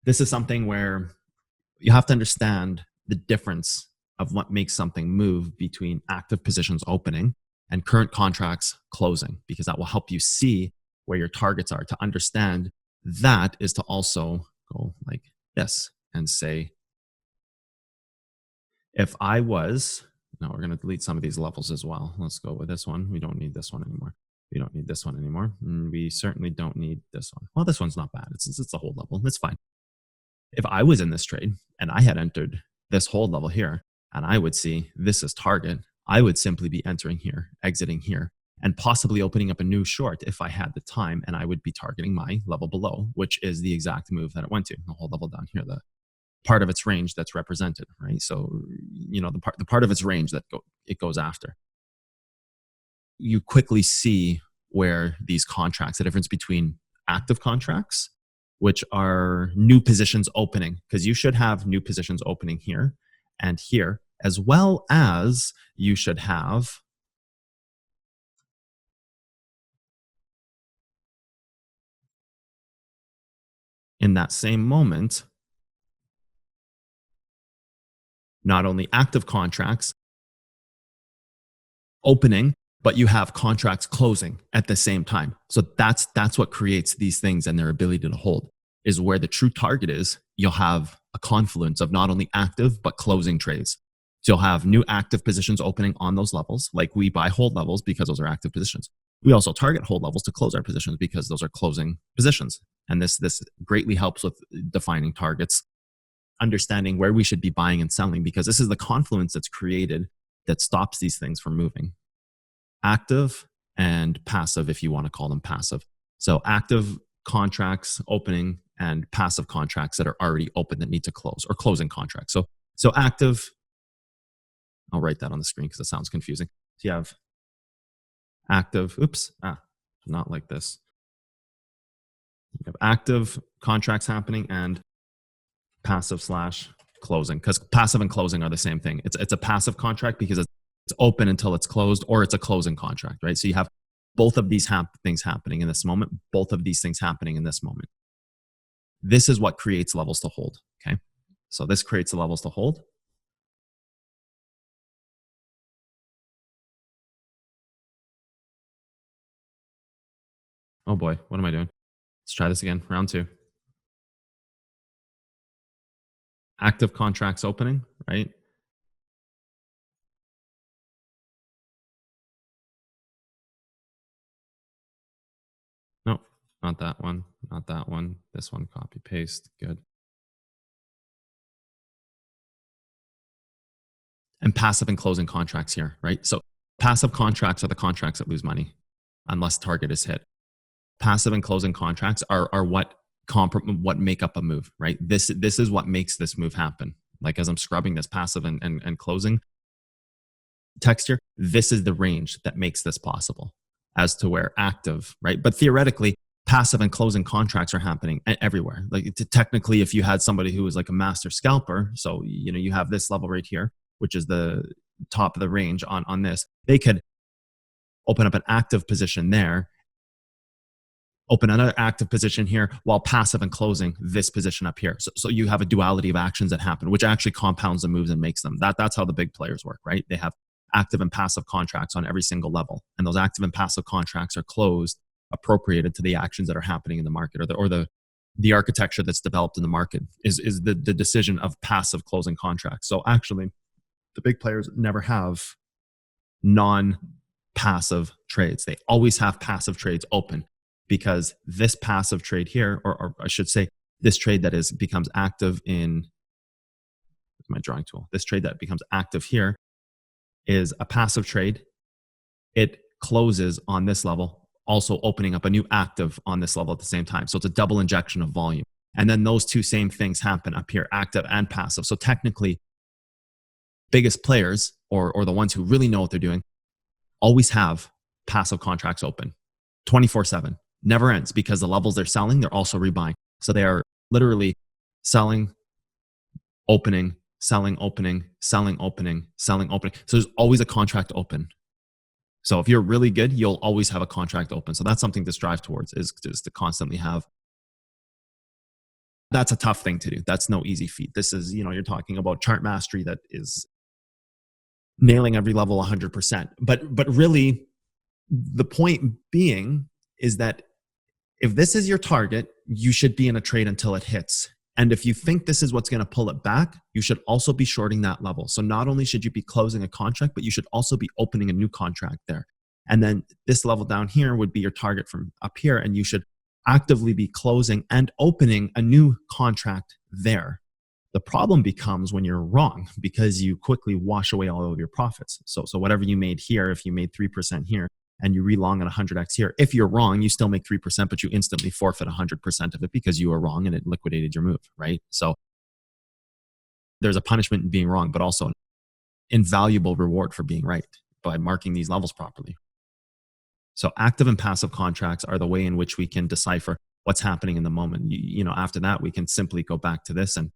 this is something where you have to understand the difference of what makes something move between active positions opening and current contracts closing, because that will help you see where your targets are. To understand that is to also go like this and say, if I was, now we're going to delete some of these levels as well. Let's go with this one. We don't need this one anymore. We don't need this one anymore. And we certainly don't need this one. Well, this one's not bad. It's a hold level. It's fine. If I was in this trade and I had entered this hold level here, and I would see this as target, I would simply be entering here, exiting here, and possibly opening up a new short if I had the time, and I would be targeting my level below, which is the exact move that it went to, the whole level down here, the part of its range that's represented, right? So, the part of its range that it goes after. You quickly see where these contracts, the difference between active contracts, which are new positions opening, because you should have new positions opening here and here, as well as you should have in that same moment, not only active contracts opening, but you have contracts closing at the same time. So that's what creates these things and their ability to hold, is where the true target is. You'll have a confluence of not only active, but closing trades. So you'll have new active positions opening on those levels, like we buy hold levels because those are active positions. We also target hold levels to close our positions because those are closing positions. And this greatly helps with defining targets, understanding where we should be buying and selling, because this is the confluence that's created that stops these things from moving. Active and passive, if you want to call them passive. So active contracts opening and passive contracts that are already open that need to close, or closing contracts. So active, I'll write that on the screen because it sounds confusing. So you have active, not like this. You have active contracts happening and passive / closing, because passive and closing are the same thing. It's a passive contract because it's open until it's closed, or it's a closing contract, right? So you have both of these things happening in this moment, both of these things happening in this moment. This is what creates levels to hold, okay? So this creates the levels to hold. Oh boy, what am I doing? Let's try this again, round 2. Active contracts opening, right? No, not that one, not that one. This one, copy, paste, good. And passive and closing contracts here, right? So passive contracts are the contracts that lose money unless target is hit. Passive and closing contracts are what make up a move, right? This is what makes this move happen. Like as I'm scrubbing this passive and closing text here, this is the range that makes this possible, as to where active, right? But theoretically, passive and closing contracts are happening everywhere. Like technically, if you had somebody who was like a master scalper, so you have this level right here, which is the top of the range on this, they could open up an active position there, open another active position here, while passive and closing this position up here. So you have a duality of actions that happen, which actually compounds the moves and makes them. That's how the big players work, right? They have active and passive contracts on every single level, and those active and passive contracts are closed, appropriated to the actions that are happening in the market, or the architecture that's developed in the market is the decision of passive closing contracts. So actually, the big players never have non-passive trades. They always have passive trades open, because this passive trade here, or I should say, this trade that becomes active in my drawing tool, this trade that becomes active here is a passive trade. It closes on this level, also opening up a new active on this level at the same time. So it's a double injection of volume. And then those two same things happen up here, active and passive. So technically, biggest players, or the ones who really know what they're doing, always have passive contracts open 24/7. Never ends, because the levels they're selling, they're also rebuying. So they are literally selling, opening, selling, opening, selling, opening, selling, opening. So there's always a contract open. So if you're really good, you'll always have a contract open. So that's something to strive towards, is to constantly have That's a tough thing to do. That's no easy feat. This is, you're talking about chart mastery that is nailing every level 100%. But really, the point being is that if this is your target, you should be in a trade until it hits. And if you think this is what's going to pull it back, you should also be shorting that level. So not only should you be closing a contract, but you should also be opening a new contract there. And then this level down here would be your target from up here. And you should actively be closing and opening a new contract there. The problem becomes when you're wrong because you quickly wash away all of your profits. So whatever you made here, if you made 3% here, and you relong at 100x here. If you're wrong, you still make 3%, but you instantly forfeit 100% of it because you were wrong and it liquidated your move, right? So there's a punishment in being wrong, but also an invaluable reward for being right by marking these levels properly. So active and passive contracts are the way in which we can decipher what's happening in the moment. After that, we can simply go back to this and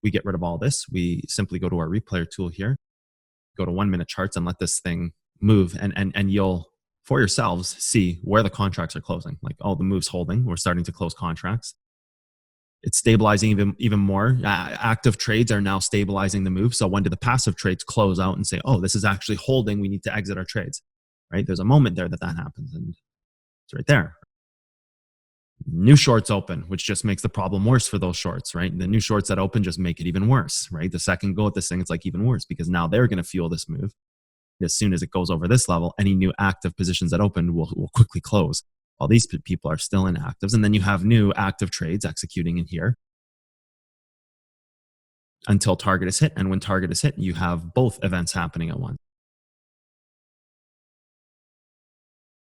we get rid of all this. We simply go to our replayer tool here, go to 1 minute charts and let this thing move and you'll for yourselves see where the contracts are closing. Like, the move's holding. We're starting to close contracts. It's stabilizing even more. Active trades are now stabilizing the move. So when do the passive trades close out and say, this is actually holding, we need to exit our trades, right? There's a moment there that happens and it's right there. New shorts open, which just makes the problem worse for those shorts, right? The new shorts that open just make it even worse, right? The second go at this thing, it's like even worse because now they're going to fuel this move. As soon as it goes over this level, any new active positions that opened will quickly close while these people are still in actives. And then you have new active trades executing in here until target is hit. And when target is hit, you have both events happening at once.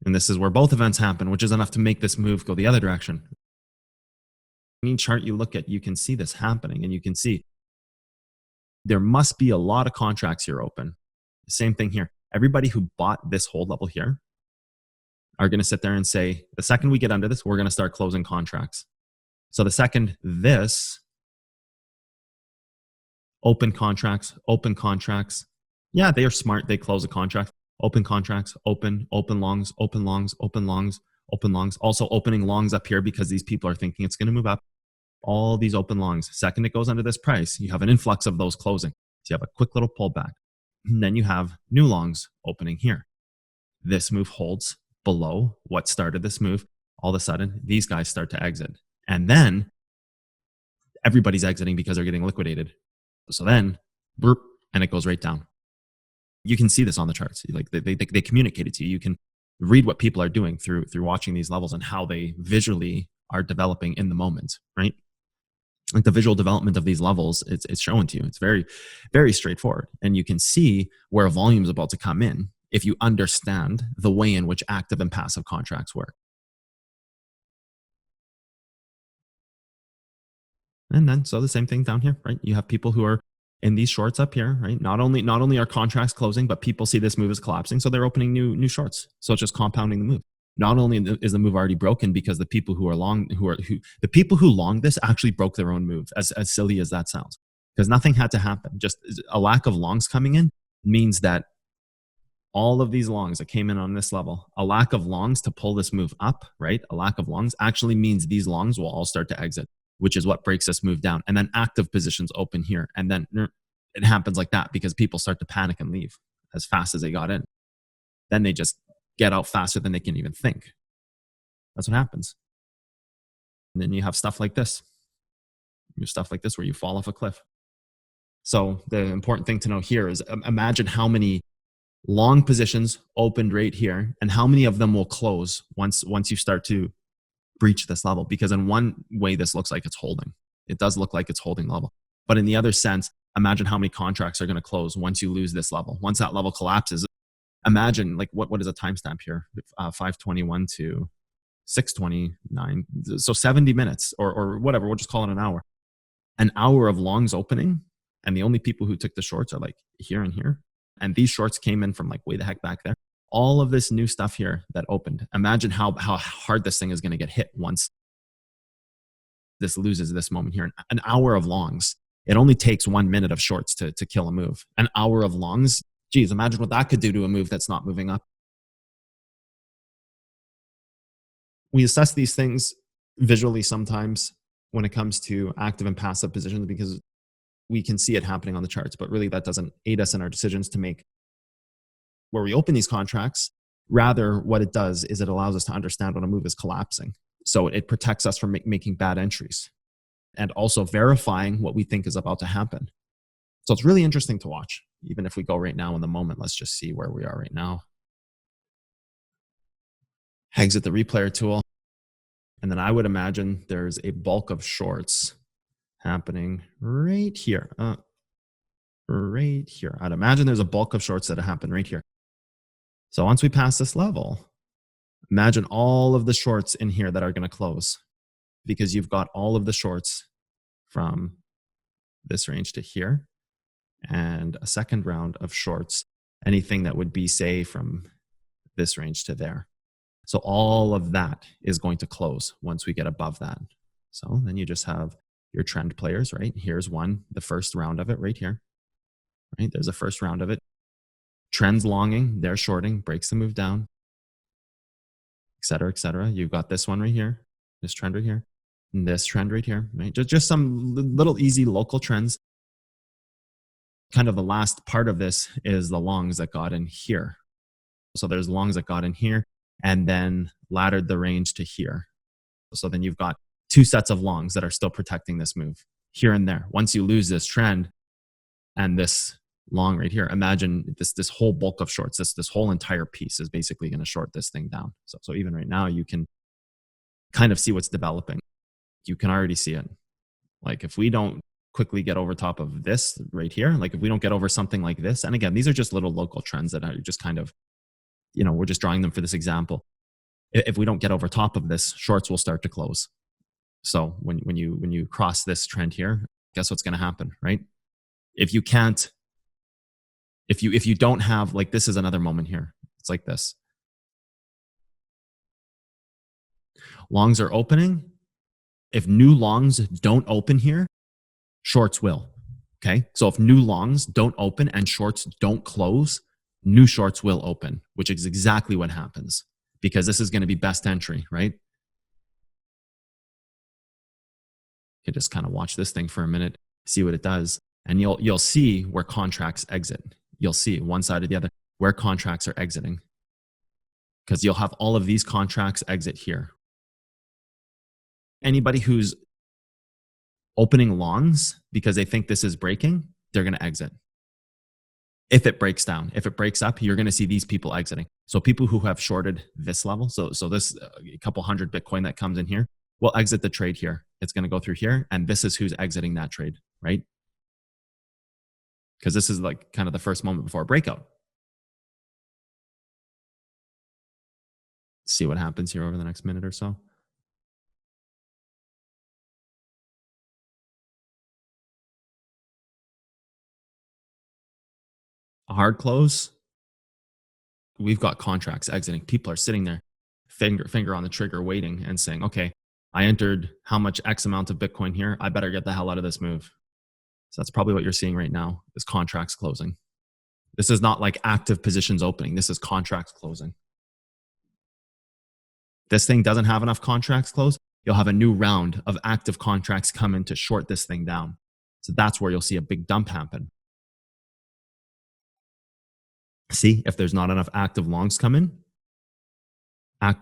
And this is where both events happen, which is enough to make this move go the other direction. Any chart you look at, you can see this happening and you can see there must be a lot of contracts here open. Same thing here. Everybody who bought this hold level here are going to sit there and say, the second we get under this, we're going to start closing contracts. So the second this, open contracts. Yeah, they are smart. They close a contract. Open contracts, open longs. Also opening longs up here because these people are thinking it's going to move up. All these open longs. Second it goes under this price, you have an influx of those closing. So you have a quick little pullback. And then you have new longs opening here. This move holds below what started this move. All of a sudden, these guys start to exit. And then everybody's exiting because they're getting liquidated. So then, burp, and it goes right down. You can see this on the charts. Like they communicate it to you. You can read what people are doing through watching these levels and how they visually are developing in the moment, right? Like the visual development of these levels, it's showing to you. It's very, very straightforward. And you can see where a volume is about to come in if you understand the way in which active and passive contracts work. And then, so the same thing down here, right? You have people who are in these shorts up here, right? Not only are contracts closing, but people see this move is collapsing, so they're opening new shorts. So it's just compounding the move. Not only is the move already broken because the people who long this actually broke their own move, as silly as that sounds, because nothing had to happen. Just a lack of longs coming in means that all of these longs that came in on this level, a lack of longs to pull this move up, right? A lack of longs actually means these longs will all start to exit, which is what breaks this move down. And then active positions open here. And then it happens like that because people start to panic and leave as fast as they got in. Then they just get out faster than they can even think. That's what happens. And then you have stuff like this. You have stuff like this where you fall off a cliff. So the important thing to know here is imagine how many long positions opened right here and how many of them will close once you start to breach this level. Because in one way, this looks like it's holding. It does look like it's holding level. But in the other sense, imagine how many contracts are going to close once you lose this level. Once that level collapses, imagine like what is a timestamp here? 521 to 629. So 70 minutes or whatever. We'll just call it an hour. An hour of longs opening. And the only people who took the shorts are like here and here. And these shorts came in from like way the heck back there. All of this new stuff here that opened. Imagine how hard this thing is going to get hit once this loses this moment here. An hour of longs. It only takes 1 minute of shorts to kill a move. An hour of longs. Geez, imagine what that could do to a move that's not moving up. We assess these things visually sometimes. when it comes to active and passive positions because we can see it happening on the charts, but really that doesn't aid us in our decisions to make where we open these contracts. Rather, what it does is it allows us to understand when a move is collapsing. So it protects us from making bad entries and also verifying what we think is about to happen. So it's really interesting to watch. Even if we go right now in the moment, let's just see where we are right now. Exit the replayer tool. And then I would imagine there's a bulk of shorts happening right here. Right here. I'd imagine there's a bulk of shorts that happen right here. So once we pass this level, imagine all of the shorts in here that are going to close because you've got all of the shorts from this range to here and a second round of shorts, anything that would be, say, from this range to there. So all of that is going to close once we get above that. So then you just have your trend players, right? Here's one, the first round of it right here, right? There's a first round of it. Trends longing, they're shorting, breaks the move down, et cetera, et cetera. You've got this one right here, this trend right here, and this trend right here, right? Just some little easy local trends. Kind of the last part of this is the longs that got in here. So there's longs that got in here and then laddered the range to here. So then you've got two sets of longs that are still protecting this move here and there. Once you lose this trend and this long right here, imagine this whole bulk of shorts, this whole entire piece is basically going to short this thing down. So even right now, you can kind of see what's developing. You can already see it. Like if we don't quickly get over top of this right here, like if we don't get over something like this, and again, these are just little local trends that are just kind of, we're just drawing them for this example. If we don't get over top of this, shorts will start to close. So when you cross this trend here, guess what's going to happen, right? If you don't have, like, this is another moment here. It's like this. Longs are opening. If new longs don't open here, shorts will. Okay. So if new longs don't open and shorts don't close, new shorts will open, which is exactly what happens because this is going to be best entry, right? You just kind of watch this thing for a minute, see what it does, and you'll see where contracts exit. You'll see one side or the other where contracts are exiting because you'll have all of these contracts exit here. Anybody who's opening longs because they think this is breaking, they're going to exit. If it breaks down, if it breaks up, you're going to see these people exiting. So people who have shorted this level, so this a couple hundred Bitcoin that comes in here, will exit the trade here. It's going to go through here, and this is who's exiting that trade, right? Because this is like kind of the first moment before a breakout. See what happens here over the next minute or so. A hard close. We've got contracts exiting. People are sitting there, finger on the trigger, waiting and saying, okay, I entered how much X amount of Bitcoin here. I better get the hell out of this move. So that's probably what you're seeing right now is contracts closing. This is not like active positions opening. This is contracts closing. This thing doesn't have enough contracts closed. You'll have a new round of active contracts come in to short this thing down. So that's where you'll see a big dump happen. See, if there's not enough active longs come in,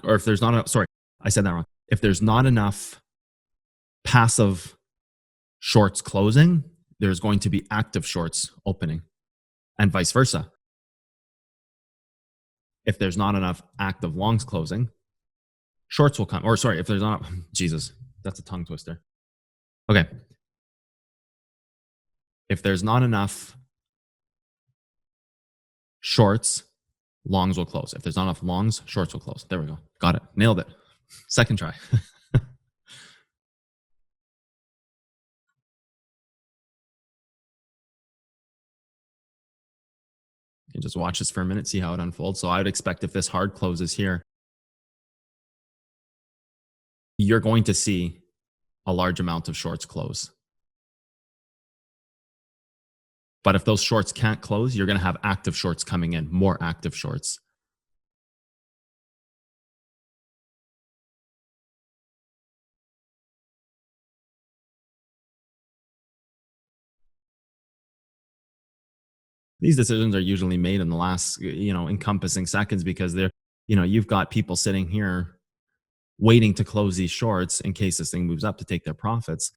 or if there's not enough, sorry, I said that wrong. If there's not enough passive shorts closing, there's going to be active shorts opening and vice versa. If there's not enough active longs closing, shorts will come. Or sorry, if there's not, Jesus, that's a tongue twister. Okay. If there's not enough shorts, longs will close. If there's not enough longs, shorts will close. There we go. Got it. Nailed it. Second try. You can just watch this for a minute, see how it unfolds. So I would expect if this hard closes here, you're going to see a large amount of shorts close. But if those shorts can't close, you're going to have active shorts coming in, more active shorts. These decisions are usually made in the last, encompassing seconds because you've got people sitting here waiting to close these shorts in case this thing moves up to take their profits.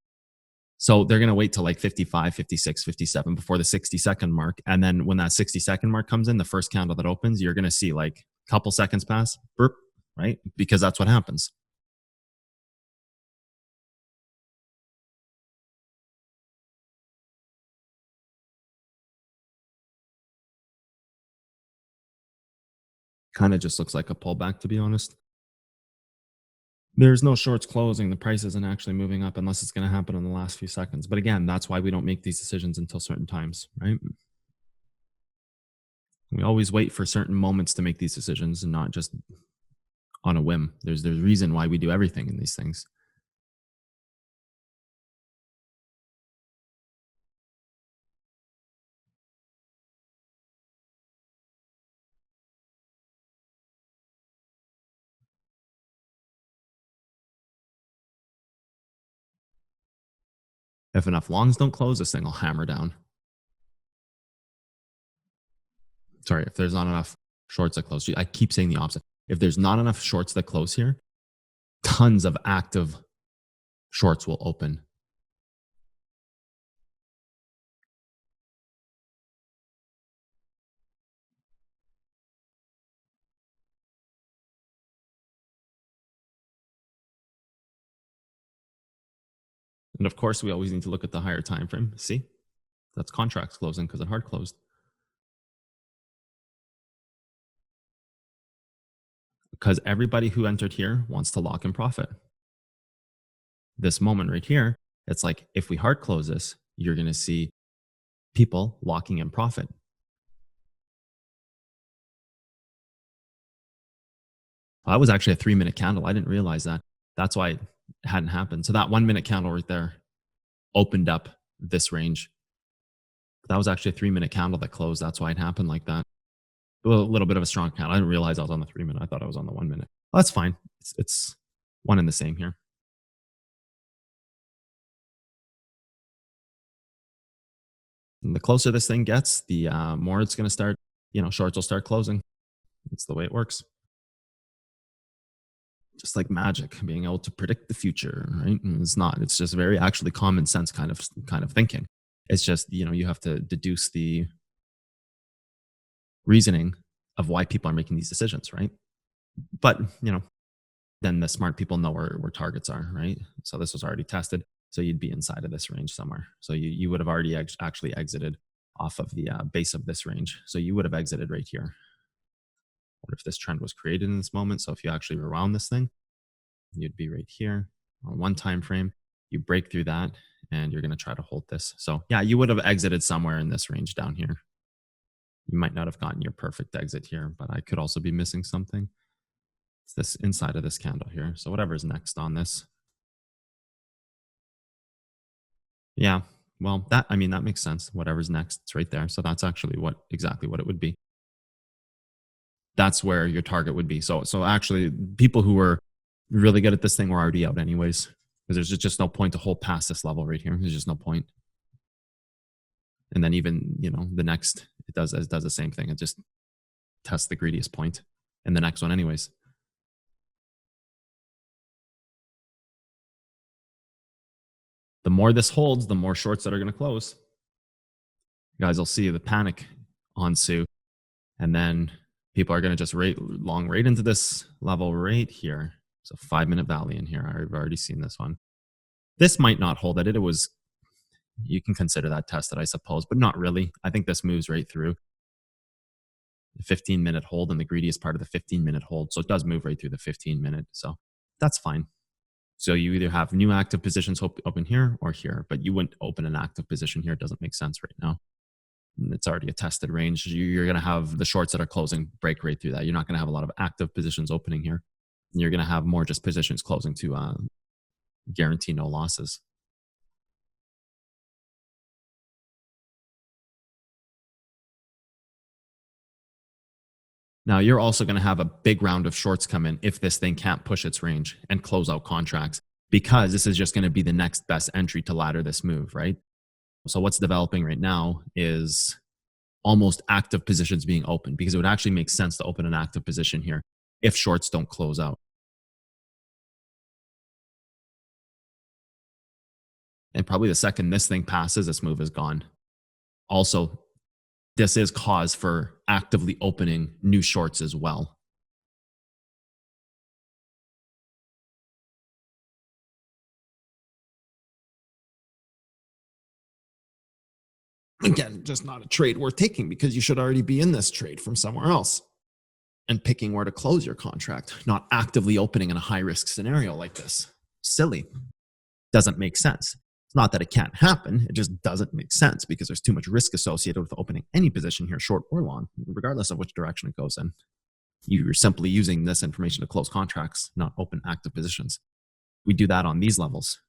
So they're going to wait till like 55, 56, 57 before the 60-second mark. And then when that 60-second mark comes in, the first candle that opens, you're going to see like a couple seconds pass, burp, right? Because that's what happens. Kind of just looks like a pullback, to be honest. There's no shorts closing. The price isn't actually moving up unless it's going to happen in the last few seconds. But again, that's why we don't make these decisions until certain times, right? We always wait for certain moments to make these decisions and not just on a whim. There's reason why we do everything in these things. If enough longs don't close, this thing will hammer down. Sorry, if there's not enough shorts that close, I keep saying the opposite. If there's not enough shorts that close here, tons of active shorts will open. And of course, we always need to look at the higher time frame. See, that's contracts closing because it hard closed. Because everybody who entered here wants to lock in profit. This moment right here, it's like if we hard close this, you're going to see people locking in profit. That was actually a 3-minute candle. I didn't realize that. That's why it hadn't happened. So that 1-minute candle right there opened up this range. That was actually a 3-minute candle that closed. That's why it happened like that. A little bit of a strong candle. I didn't realize I was on the 3-minute. I thought I was on the 1-minute. Well, that's fine. It's one and the same here. And the closer this thing gets, the more it's going to start, shorts will start closing. That's the way it works. Just like magic, being able to predict the future, right? And it's not. It's just very actually common sense kind of thinking. It's just, you have to deduce the reasoning of why people are making these decisions, right? But, then the smart people know where targets are, right? So this was already tested. So you'd be inside of this range somewhere. So you would have already actually exited off of the base of this range. So you would have exited right here. What if this trend was created in this moment? So if you actually rewound this thing, you'd be right here on one time frame. You break through that and you're going to try to hold this. So yeah, you would have exited somewhere in this range down here. You might not have gotten your perfect exit here, but I could also be missing something. It's this inside of this candle here. So whatever's next on this. Yeah, well, that makes sense. Whatever's next, it's right there. So that's actually exactly what it would be. That's where your target would be. So actually, people who were really good at this thing were already out anyways, because there's just no point to hold past this level right here. There's just no point. And then even the next, it does the same thing. It just tests the greediest point, and the next one anyways. The more this holds, the more shorts that are going to close. You guys will see the panic ensue, and then people are going to just long right into this level right here. So 5-minute valley in here. I've already seen this one. This might not hold at it. You can consider that tested, I suppose, but not really. I think this moves right through the 15-minute hold and the greediest part of the 15-minute hold. So it does move right through the 15-minute. So that's fine. So you either have new active positions open here or here, but you wouldn't open an active position here. It doesn't make sense right now. It's already a tested range. You're going to have the shorts that are closing break right through that. You're not going to have a lot of active positions opening here. You're going to have more just positions closing to guarantee no losses. Now, you're also going to have a big round of shorts come in if this thing can't push its range and close out contracts, because this is just going to be the next best entry to ladder this move, right? So what's developing right now is almost active positions being open because it would actually make sense to open an active position here if shorts don't close out. And probably the second this thing passes, this move is gone. Also, this is cause for actively opening new shorts as well. Again, just not a trade worth taking because you should already be in this trade from somewhere else and picking where to close your contract, not actively opening in a high risk scenario like this. Silly. Doesn't make sense. It's not that it can't happen, it just doesn't make sense because there's too much risk associated with opening any position here, short or long, regardless of which direction it goes in. You're simply using this information to close contracts, not open active positions. We do that on these levels.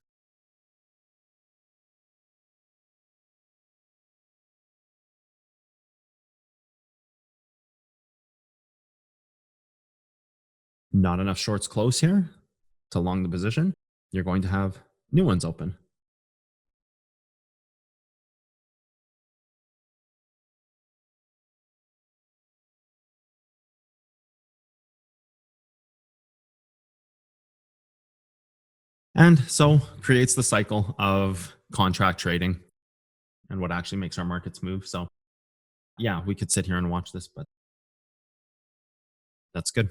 Not enough shorts close here to long the position. You're going to have new ones open. And so creates the cycle of contract trading and what actually makes our markets move. So, yeah, we could sit here and watch this, but that's good.